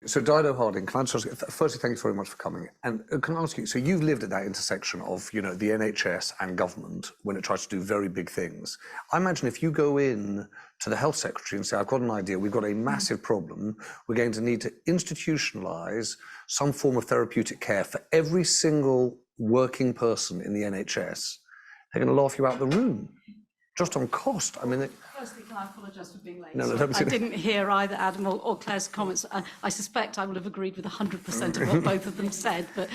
So Dido Harding, can I just firstly thank you very much for coming. And can I ask you, so you've lived at that intersection of, you know, the NHS and government when it tries to do very big things. I imagine if you go in to the health secretary and say, I've got an idea, we've got a massive problem, we're going to need to institutionalise some form of therapeutic care for every single working person in the NHS, they're going to laugh you out the room, just on cost. I mean, Firstly, can I apologise for being late? No, I didn't hear either Adam or Claire's comments. I suspect I will have agreed with 100% of what both of them said. But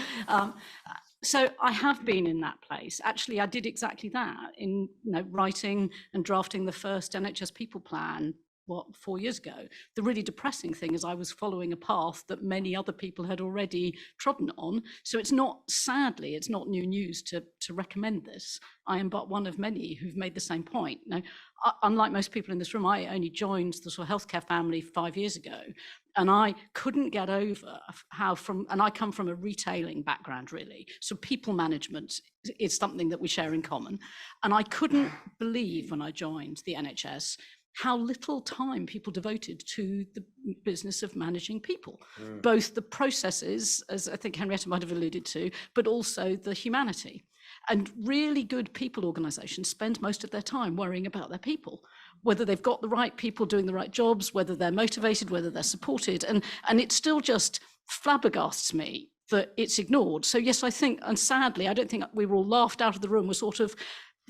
so I have been in that place. Actually, I did exactly that in writing and drafting the first NHS People Plan, 4 years ago. The really depressing thing is I was following a path that many other people had already trodden on. So it's not, sadly, it's not new news to recommend this. I am but one of many who've made the same point. Now, unlike most people in this room, I only joined the sort of healthcare family 5 years ago, and I couldn't get over how and I come from a retailing background, really. So people management is something that we share in common. And I couldn't believe when I joined the NHS how little time people devoted to the business of managing people, both the processes, as I think Henrietta might have alluded to, but also the humanity. And really good people organisations spend most of their time worrying about their people, whether they've got the right people doing the right jobs, whether they're motivated, whether they're supported. And it still just flabbergasts me that it's ignored. So yes, I think, and sadly, I don't think we were all laughed out of the room. We're sort of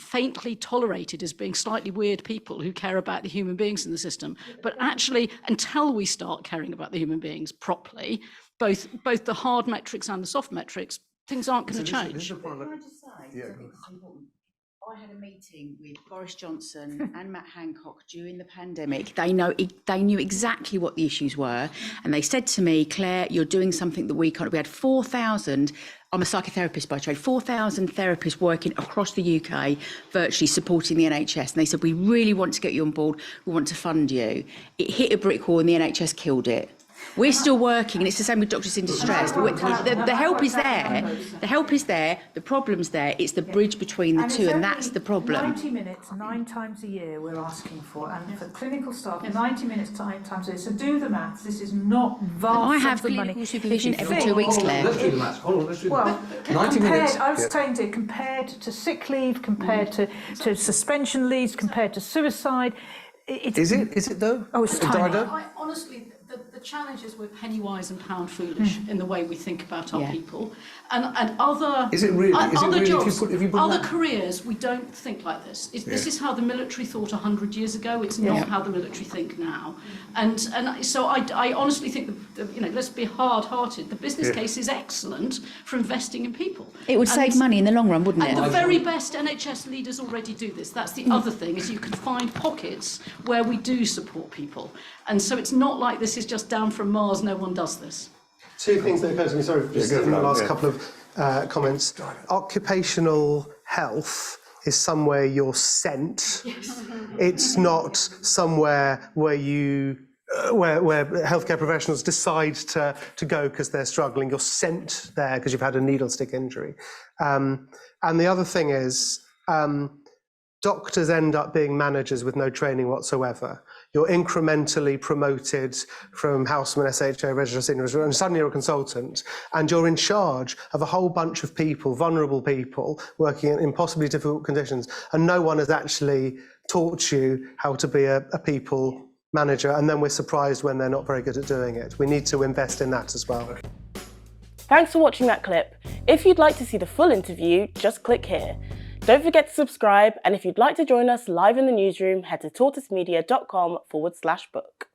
faintly tolerated as being slightly weird people who care about the human beings in the system. But actually, until we start caring about the human beings properly, both the hard metrics and the soft metrics, things aren't going to change. Can I just say, I think it's important. I had a meeting with Boris Johnson and Matt Hancock during the pandemic. They knew exactly what the issues were. And they said to me, Claire, you're doing something that we can't. We had 4,000, I'm a psychotherapist by trade, 4,000 therapists working across the UK, virtually supporting the NHS. And they said, we really want to get you on board. We want to fund you. It hit a brick wall and the NHS killed it. We're still working, and it's the same with doctors in distress. The help is there. The help is there. The problem's there. It's the bridge between the two, and that's the problem. 90 minutes, 9 times a year we're asking for, and for clinical staff, 90 minutes 9 times a year. So do the maths. This is not vast. I have clinical supervision every 2 weeks, Claire. Let's do the maths. Hold on, let's do the maths. 90 minutes. I was saying to compared to sick leave, compared to suspension leaves, compared to suicide. Is it though? Oh, it's tiny. I honestly, the challenge is we're penny wise and pound foolish in the way we think about our people, and other. Is it really? Other jobs, if you put other careers, we don't think like this. This is how the military thought 100 years ago. It's not how the military think now, and so I honestly think let's be hard-hearted. The business case is excellent for investing in people. It would save money in the long run, wouldn't it? And the very best NHS leaders already do this. That's the other thing, is you can find pockets where we do support people. And so it's not like this is just down from Mars, no one does this. Two things that occurred to me, sorry, just in the last couple of comments. Occupational health is somewhere you're sent. Yes. It's not somewhere where where healthcare professionals decide to go because they're struggling. You're sent there because you've had a needle stick injury. And the other thing is, doctors end up being managers with no training whatsoever. You're incrementally promoted from houseman, SHO, registrar, senior, and suddenly you're a consultant, and you're in charge of a whole bunch of people, vulnerable people, working in impossibly difficult conditions, and no one has actually taught you how to be a people manager, and then we're surprised when they're not very good at doing it. We need to invest in that as well. Thanks for watching that clip. If you'd like to see the full interview, just click here. Don't forget to subscribe, and if you'd like to join us live in the newsroom, head to tortoisemedia.com/book.